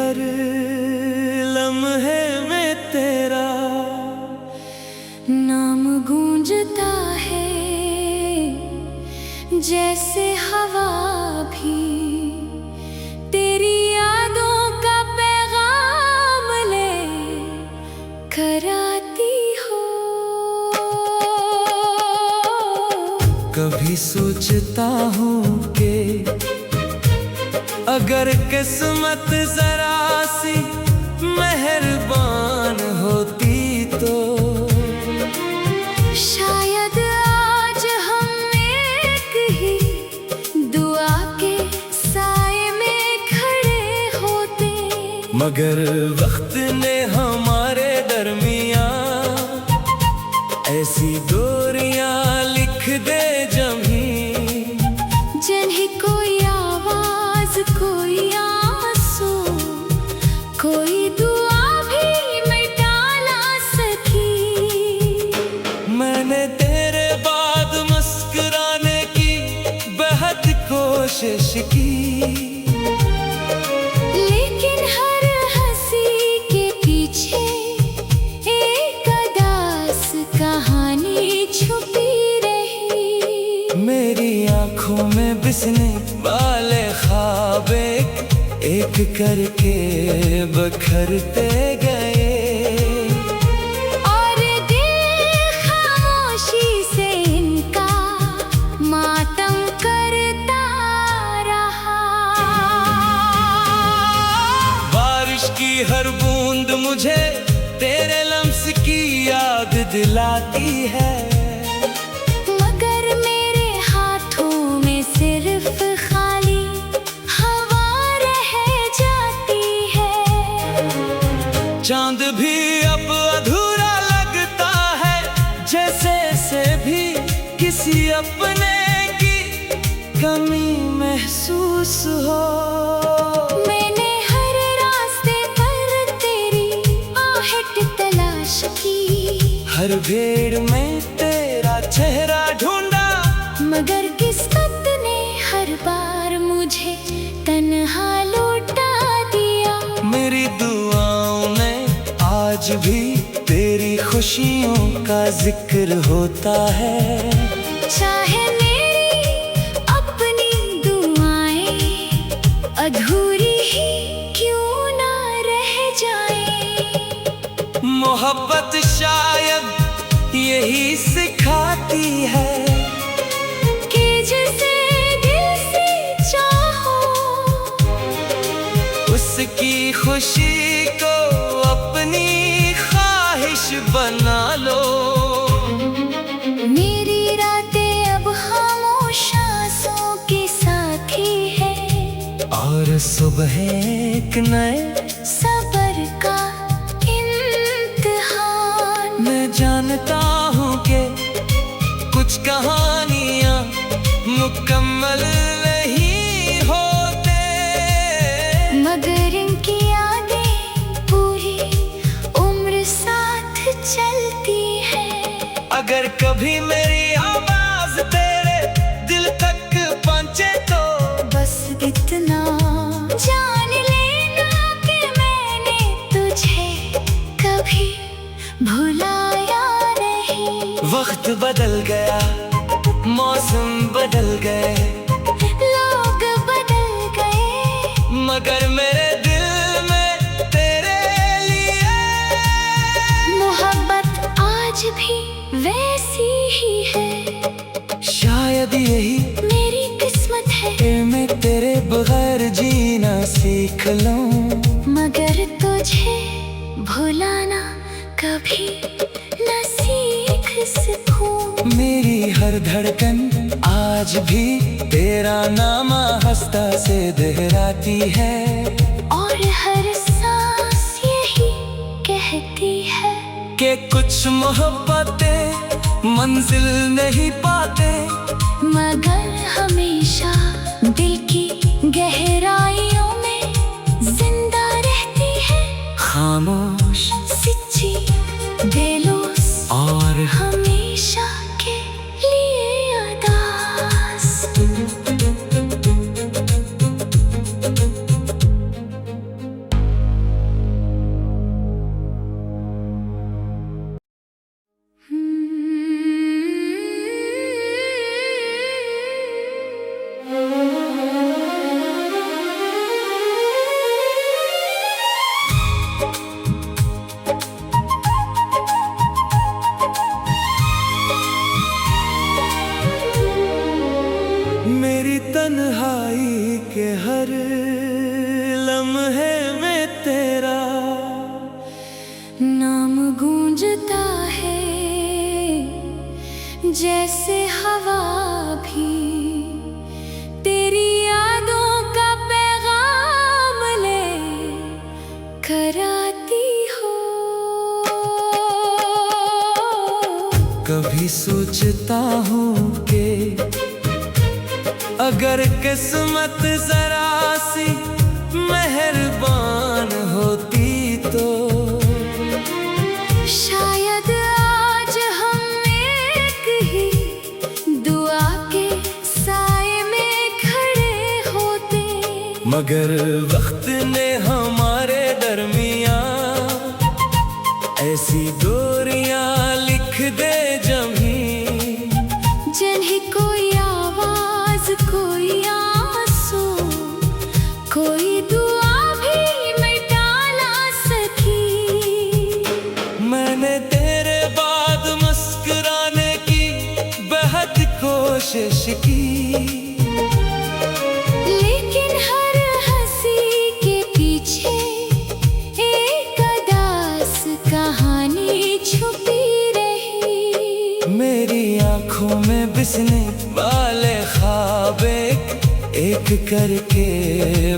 हर लम्हे में तेरा नाम गूंजता है, जैसे हवा भी तेरी यादों का पैगाम ले कर आती हो। कभी सोचता हूँ कि अगर किस्मत जरा सी मेहरबान होती तो शायद आज हम एक ही दुआ के साए में खड़े होते। मगर वक्त ने हमारे दरमियां ऐसी दूरियां लिख दे जमी, जिन्हें कोई आवाज, कोई आंसू, कोई दुआ भी मिटा ना सकी। मैंने तेरे बाद मुस्कुराने की बेहद कोशिश की, लेकिन हर हंसी के पीछे एक अदास कहानी छुपी रही। मेरी आंखों में बिसने वाले ख्वाब एक करके बखरते गए, और दिल खामोशी से इनका मातम करता रहा। बारिश की हर बूंद मुझे तेरे लम्स की याद दिलाती है, मगर मेरे हाथों में सिर्फ खाली हवा रह जाती है। चांद भी अब अधूरा लगता है, जैसे से भी किसी अपने की कमी महसूस हो। मैंने हर रास्ते पर तेरी आहट तलाश की, हर भीड़ में तेरा चेहरा ढूंढा, मगर किस्मत ने हर बार मुझे तन्हा लौटा दिया। मेरी दुआओं में आज भी तेरी खुशियों का जिक्र होता है। चाहे मेरी अपनी दुआएं अधूरी ही क्यों ना रह जाएं। मोहब्बत शायद यही सिखाती है कि जिसे दिल से चाहो, उसकी खुशी को अपनी ख्वाहिश बना लो। मेरी रातें अब खामोश आंसुओं के साथी है, और सुबह एक नए सबर का इम्तिहान। मैं जानता हूँ कि कुछ कहानियाँ मुकम्मल नहीं होते, मगर इनकी यादें पूरी उम्र साथ चलती है। अगर कभी मेरी आवाज तेरे दिल तक पहुँचे तो बस इतना जान लेना कि मैंने तुझे कभी भुलाया नहीं। वक्त बदल गया, मौसम बदल गए, लोग बदल गए, मगर मेरे दिल में तेरे लिए मोहब्बत आज भी वैसी ही है। शायद यही मेरी किस्मत है कि मैं तेरे बगैर जीना सीख लूं, मगर तुझे भुलाना कभी न सीख सकूं। मेरी हर धड़कन आज भी तेरा नाम हंसता से दोहराती है, और हर सांस यही कहती है कि कुछ मोहब्बतें मंजिल नहीं पाते, मगर हमेशा दिल की गहराइयों में जिंदा रहती है। खामोश, सच्ची, बेलौस और हमेशा के लिए अदास। तन्हाई के हर लम्हे में तेरा नाम गूंजता है, जैसे हवा भी तेरी यादों का पैगाम ले कर आती हो। कभी सोचता हूँ कि अगर किस्मत जरा सी मेहरबान होती तो शायद आज हम एक ही दुआ के साए में खड़े होते। मगर वक्त ने हमारे दरमियां ऐसी दूरियां लिख दे जमी, जिन्हें कोई आवाज, कोई आंसू, कोई दुआ भी मिटा ना सकी। मैंने तेरे बाद मुस्कुराने की बेहद कोशिश की, लेकिन हर हंसी के पीछे एक अदास कहानी छुपी रही। मेरी आंखों में बिसने वाले ख्वाब एक करके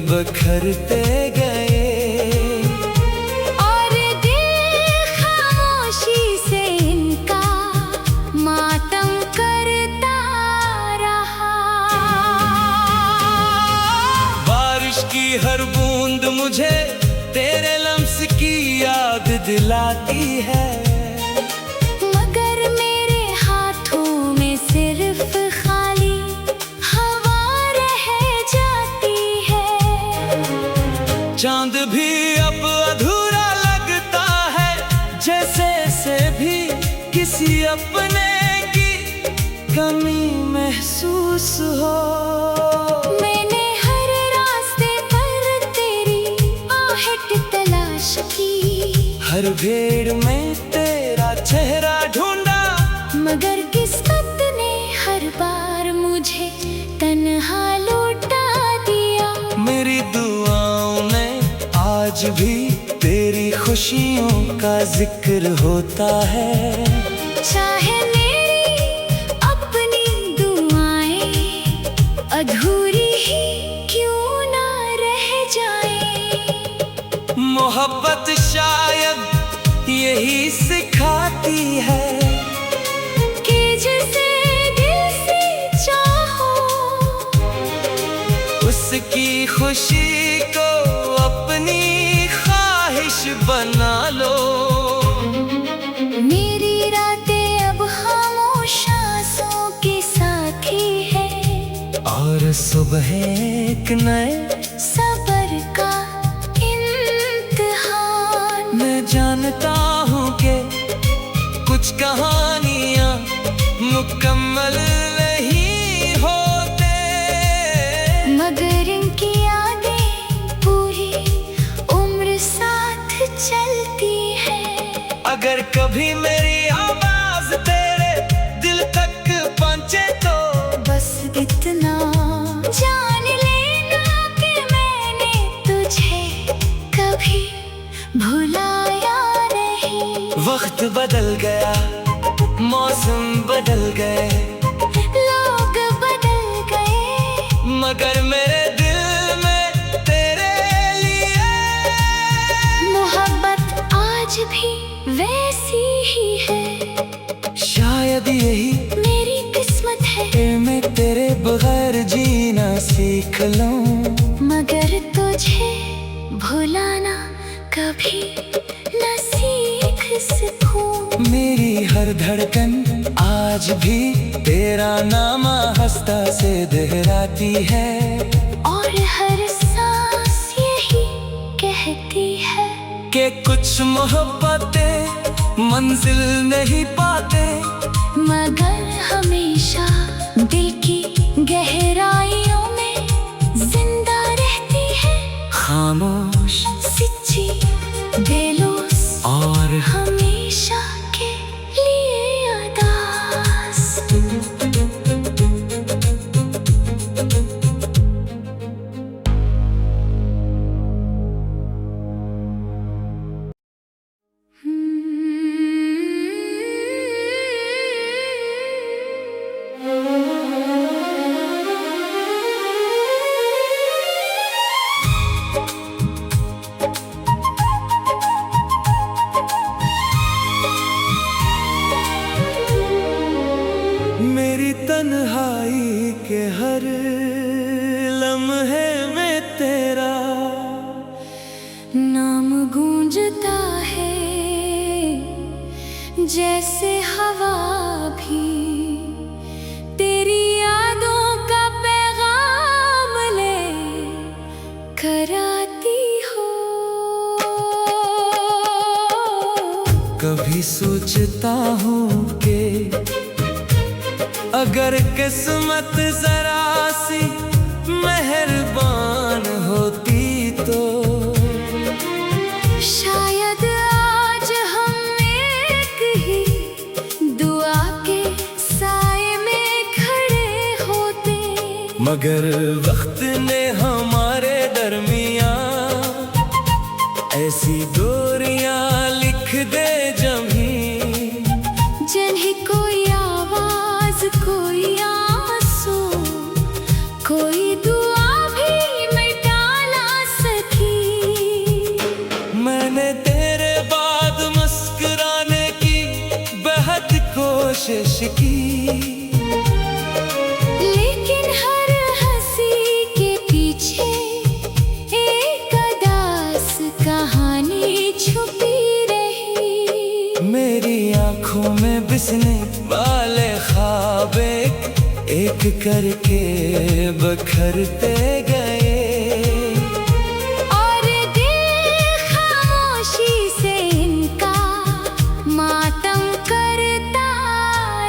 बखरते गए, और दिल खामोशी से इनका मातम करता रहा। बारिश की हर बूंद मुझे तेरे लम्स की याद दिलाती है, मगर मेरे हाथों में सिर्फ खाली हवा रह जाती है। चांद भी अब अधूरा लगता है, जैसे से भी किसी अपने की कमी महसूस हो। मैंने हर रास्ते पर तेरी आहट तलाश की, हर भीड़ में तेरा चेहरा ढूंढा, मगर किस्मत ने हर बार मुझे तन्हा लौटा दिया। मेरी दुआओं में आज भी तेरी खुशियों का जिक्र होता है। चाहे मेरी अपनी दुआएं अधूरी ही क्यों ना रह जाएं। मोहब्बत शायद यही सिखाती है कि जिसे दिल से चाहो, उसकी खुशी को अपनी ख्वाहिश बना लो। मेरी रातें अब खामोश आंसुओं के साथी है, और सुबह एक नए सबर का इम्तिहान। मैं जानता हूँ कि कुछ कहानियाँ मुकम्मल नहीं होते, मगर इनकी यादें पूरी उम्र साथ चलती है। अगर कभी मेरी आवाज तेरे दिल तक पहुँचे तो बस इतना जान लेना कि मैंने तुझे कभी भुलाया नहीं। वक्त बदल गया, मौसम बदल गए, लोग बदल गए, मगर मेरे दिल में तेरे लिए मोहब्बत आज भी वैसी ही है। शायद यही मेरी किस्मत है कि मैं तेरे बगैर जीना सीख लूं, मगर तुझे भुलाना कभी न सीख सकूं। मेरी हर धड़कन आज भी तेरा नाम हंसता से दोहराती है, और हर सांस यही कहती है कि कुछ मोहब्बतें मंजिल नहीं पाते, मगर हमेशा दिल की गहराइयों में जिंदा रहती है। खामोश सच्ची बेलौस और हमेशा के लिए अदास। मेरी तन्हाई के हर लम्हे में तेरा नाम गूंजता है, जैसे हवा भी तेरी यादों का पैगाम ले कर आती हो। कभी सोचता हूँ कि अगर किस्मत जरा सी मेहरबान होती तो शायद आज हम एक ही दुआ के साए में खड़े होते। मगर वक्त ने हमारे दरमियां ऐसी दूरियां लिख दे जमी, जिन्हें कोई आवाज, कोई आंसू, कोई दुआ भी मिटा ना सकी। मैंने तेरे बाद मुस्कुराने की बेहद कोशिश की, लेकिन हर हंसी के पीछे एक अदास कहानी छुपी रही। मेरी आंखों में बिसने वाले ख्वाब एक करके बखरते गए, और दिल खामोशी से इनका मातम करता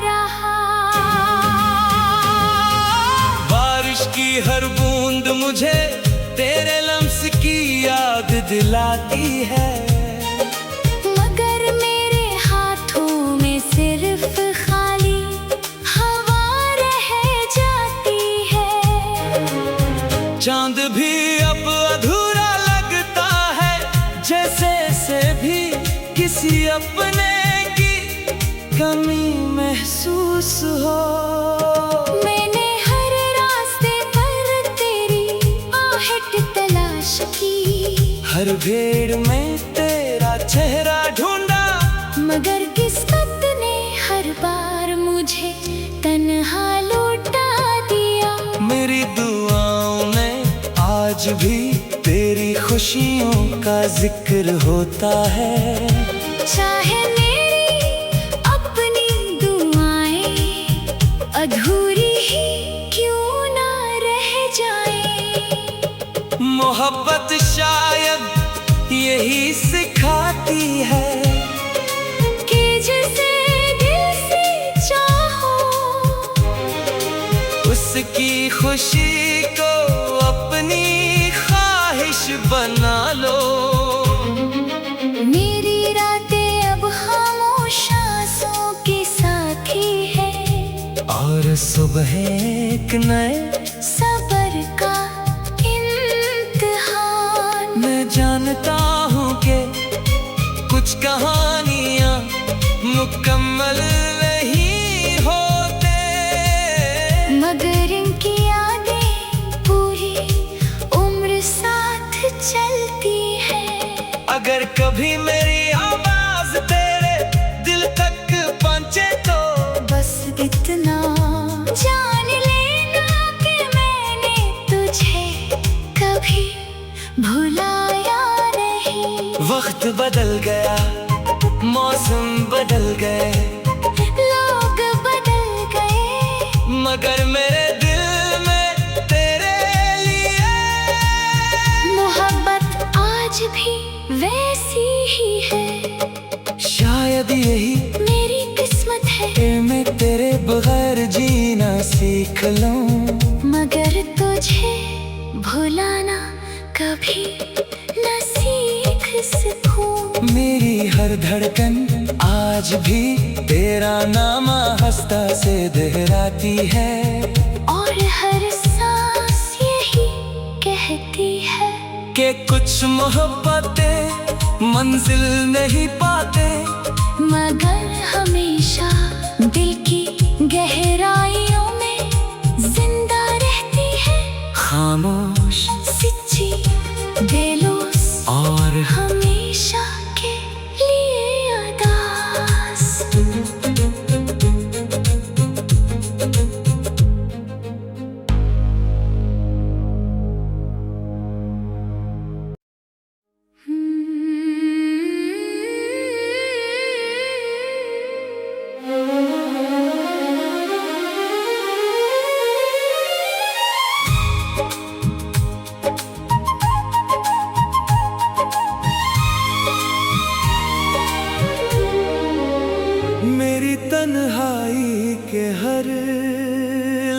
रहा। बारिश की हर बूंद मुझे तेरे लम्स की याद दिलाती है, मगर मेरे हाथों में सिर्फ खाली हवा रह जाती है। चांद भी अब अधूरा लगता है, जैसे से भी किसी अपने की कमी महसूस हो। मैंने हर रास्ते पर तेरी आहट तलाश की, हर भीड़ में तेरा चेहरा ढूंढा, मगर किस्मत ने हर बार मुझे तन्हा लौटा दिया। मेरी दुआओं में आज भी तेरी खुशियों का जिक्र होता है। चाहे मेरी अपनी दुआएं अधूरी ही क्यों ना रह जाएं। मोहब्बत शायद यही सिखाती है कि जिसे दिल से चाहो, उसकी खुशी को अपनी ख्वाहिश बना लो। मेरी रातें अब खामोश आंसुओं की साथी है, और सुबह एक नए सब्र का इम्तिहान। मैं जानता हूँ कि कुछ कहानियाँ मुकम्मल नहीं होते, मगर इनकी यादें पूरी उम्र साथ चलती है। अगर कभी मेरी आवाज तेरे दिल तक पहुँचे तो बस इतना जान लेना कि मैंने तुझे कभी भुलाया नहीं। वक्त बदल गया, मौसम बदल गए, लोग बदल गए, मगर मेरे दिल में तेरे लिए मोहब्बत आज भी वैसी ही है। शायद यही मेरी किस्मत है कि मैं तेरे बगैर जीना सीख लूं, मगर तुझे भुलाना कभी न सीख सकूं। मेरी हर धड़कन आज भी तेरा नाम हंसता से दोहराती है, और हर सांस यही कहती है कि कुछ मोहब्बतें मंजिल नहीं पाते, मगर हमेशा दिल की गहराइयों में जिंदा रहती है। खामोश, सच्ची, बेलौस और हमेशा के लिए अदास।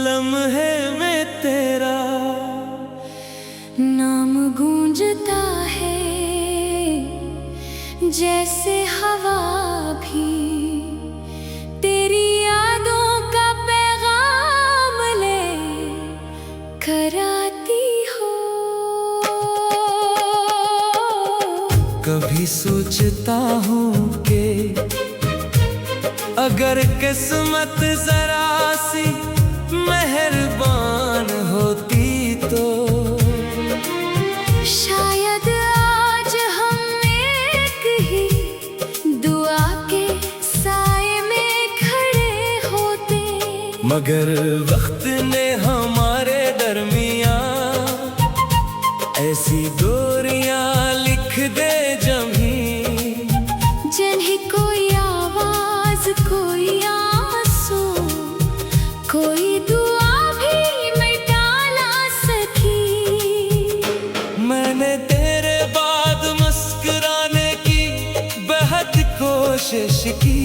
लम्हे में तेरा नाम गूंजता है, जैसे हवा भी तेरी यादों का पैगाम ले कर आती हो। कभी सोचता हूँ कि अगर किस्मत जरा सी मेहरबान होती तो शायद आज हम एक ही दुआ के साए में खड़े होते। मगर वक्त ने हमारे दरमियां ऐसी दूरियां लिख दे जमी, जिन्हें कोई आवाज, कोई आंसू, कोई दुआ भी मिटा ना सकी। मैंने तेरे बाद मुस्कुराने की बेहद कोशिश की,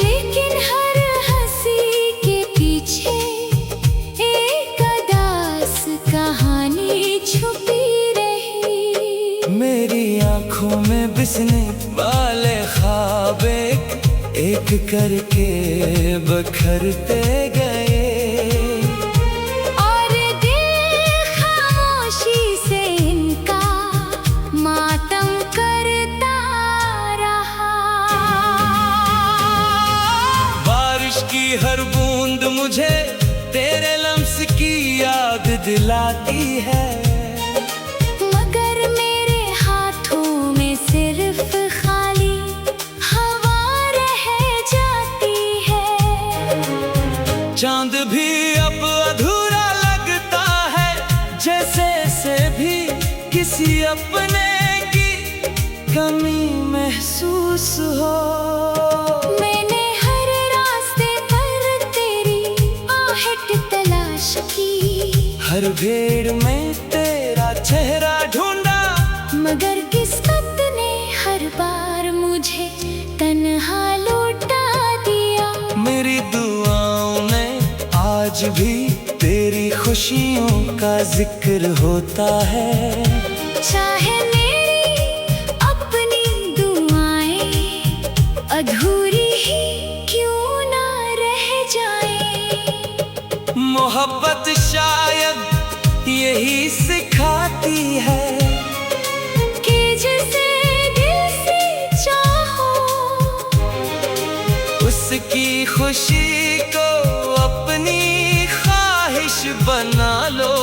लेकिन हर हंसी के पीछे एक उदास कहानी छुपी रही। मेरी आंखों में बिसने वाले ख्वाब एक करके बखरते गए, और दिल खामोशी से इनका मातम करता रहा। बारिश की हर बूंद मुझे तेरे लम्स की याद दिलाती है, मगर मेरे हाथों में सिर्फ खाली हवा रह जाती है। चांद भी अब अधूरा लगता है, जैसे से भी किसी अपने की कमी महसूस हो। मैंने हर रास्ते पर तेरी आहट तलाश की, हर भीड़ में तेरा चेहरा ढूंढा, मगर किस्मत ने हर बार मुझे तन्हा लौटा दिया। मेरी दुआओं में आज भी तेरी खुशियों का जिक्र होता है। चाहे मेरी अपनी दुआएं अधूरी ही क्यों ना रह जाएं। मोहब्बत शायद यही सिखाती है कि जिसे दिल से चाहो, उसकी खुशी को अपनी ख्वाहिश बना लो।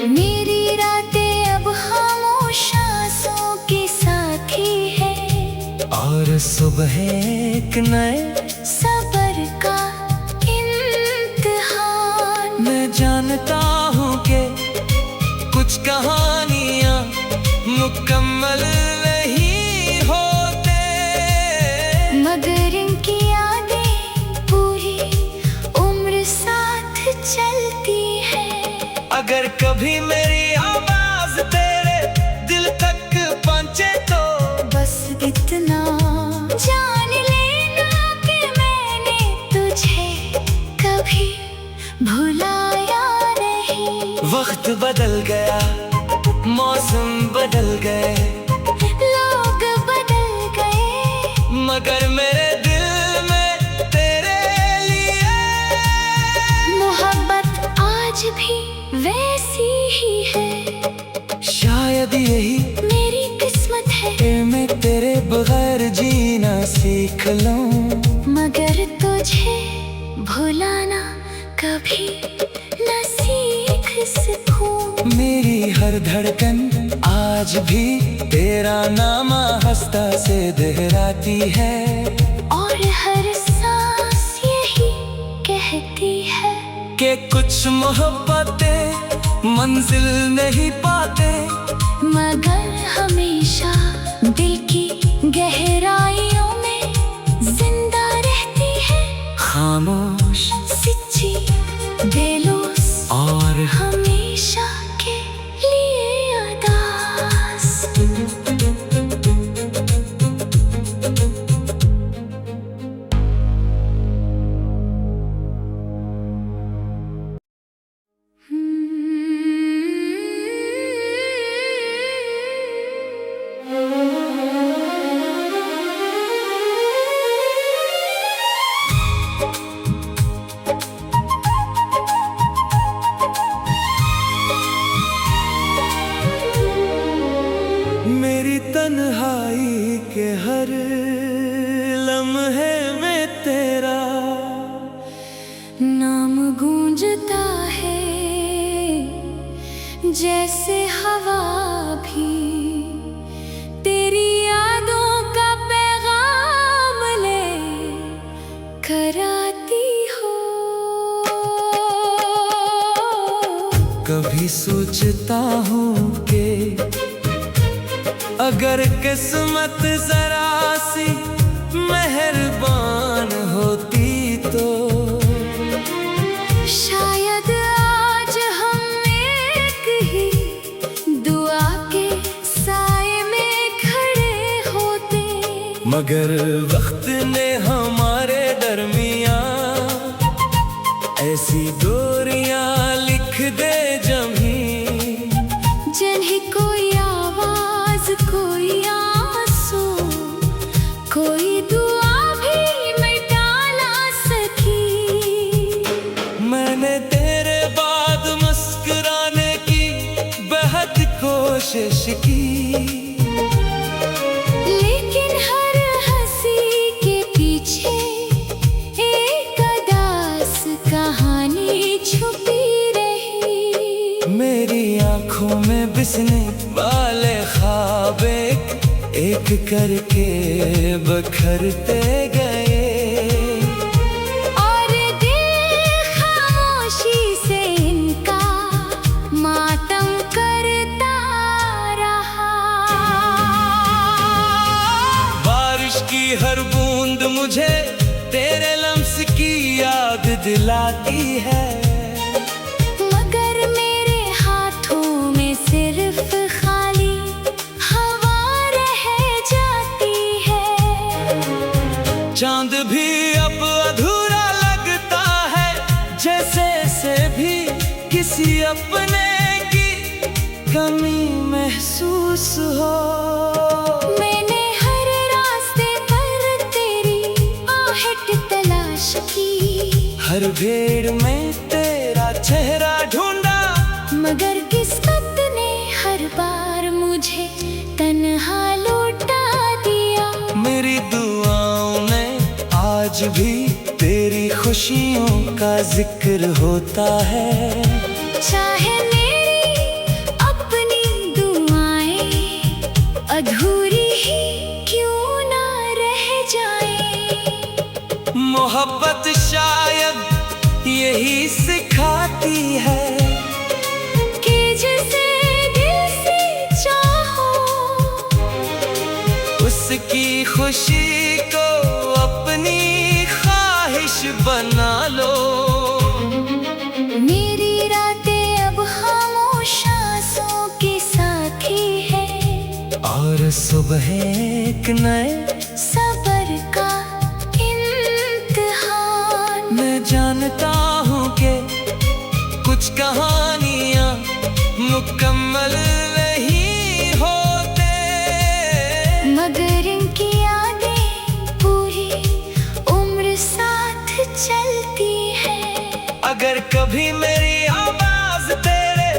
मेरी रातें अब खामोश आंसुओं के साथी है, और सुबह एक नए सब्र का इम्तिहान। मैं जानता हूँ कि कुछ कहानियाँ मुकम्मल नहीं होते, मगर इनकी यादें पूरी उम्र साथ चलती है। अगर कभी मेरी आवाज तेरे दिल तक पहुँचे तो बस इतना जान लेना कि मैंने तुझे कभी भुलाया नहीं। वक्त बदल गया, मौसम बदल गए, लोग बदल गए, मगर मेरे दिल में तेरे लिए मोहब्बत आज भी वैसी ही है। शायद यही मेरी किस्मत है कि मैं तेरे बगैर जीना सीख लूं, मगर तुझे भुलाना कभी न सीख सकूं। मेरी हर धड़कन आज भी तेरा नाम हंसता से दोहराती है, और हर सांस यही कहती है कि कुछ मोहब्बतें मंजिल नहीं पाते, मगर हमेशा दिल की गहराइयों में जिंदा रहती है। खामोश, सच्ची, बेलौस और हमेशा के लिए अदास। सोचता है जैसे हवा भी तेरी यादों का पैगाम ले कर आती हो। कभी सोचता हूँ कि अगर किस्मत जरा सी मेहरबान होती तो शायद आज हम एक ही दुआ के साए में खड़े होते। मगर वक्त ने हमारे दरमियां ऐसी दूरियां लिख दे जमी, जिन्हें कोई आवाज कोई आंसू कोई दुआ भी मिटा ना सकी। मैंने तेरे बाद मुस्कुराने की बेहद कोशिश की, लेकिन हर हंसी के पीछे एक उदास कहानी छुपी रही। मेरी आंखों में बिसने वाले ख्वाब एक करके बखरते गए, और दिल खामोशी से इनका मातम करता रहा। बारिश की हर बूंद मुझे तेरे लम्स की याद दिलाती है, मगर मेरे हाथों में सिर्फ खाली हवा रह जाती है। चांद भी अब अधूरा लगता है, जैसे से भी किसी अपने की कमी महसूस हो। मैंने हर रास्ते पर तेरी आहट तलाश की, हर भीड़ में तेरा चेहरा ढूंढा, मगर किस्मत ने हर बार मुझे तन्हा लौटा दिया। मेरी दुआओं में आज भी तेरी खुशियों का जिक्र होता है, चाहे मेरी अपनी दुआएं अधूरी ही क्यों ना रह जाएं। मोहब्बत शायद यही सिखाती है कि जिसे दिल से चाहो उसकी खुशी को अपनी ख्वाहिश बना लो। मेरी रातें अब खामोश आंसुओं के साथी है, और सुबह एक नए सबर का इम्तिहान। मैं जानता हूँ कि कुछ कहानियाँ मुकम्मल नहीं होते, मगर इनकी यादें पूरी उम्र साथ चलती है। अगर कभी मेरी आवाज तेरे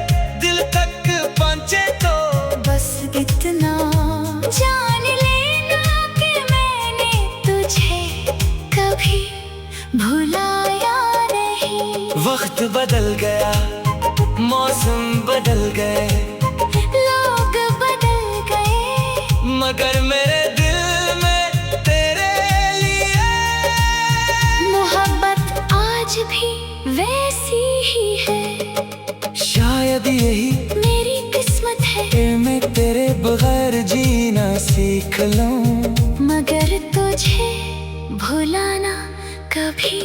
दिल तक पहुँचे तो बस इतना जान लेना कि मैंने तुझे कभी भुलाया नहीं। वक्त बदल गया, मौसम बदल गए, लोग बदल गए, मगर मेरे दिल में तेरे लिए मोहब्बत आज भी वैसी ही है। शायद यही मेरी किस्मत है कि मैं तेरे बगैर जीना सीख लूं, मगर तुझे भुलाना कभी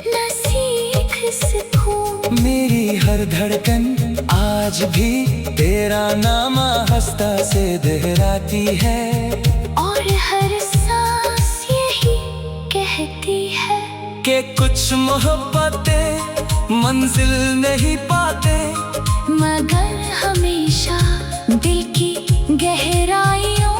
न सीख सकूं। मेरी हर धड़कन आज भी तेरा नाम हंसता से दोहराती है, और हर सांस यही कहती है कि कुछ मोहब्बतें मंजिल नहीं पाते, मगर हमेशा दिल की गहराइयों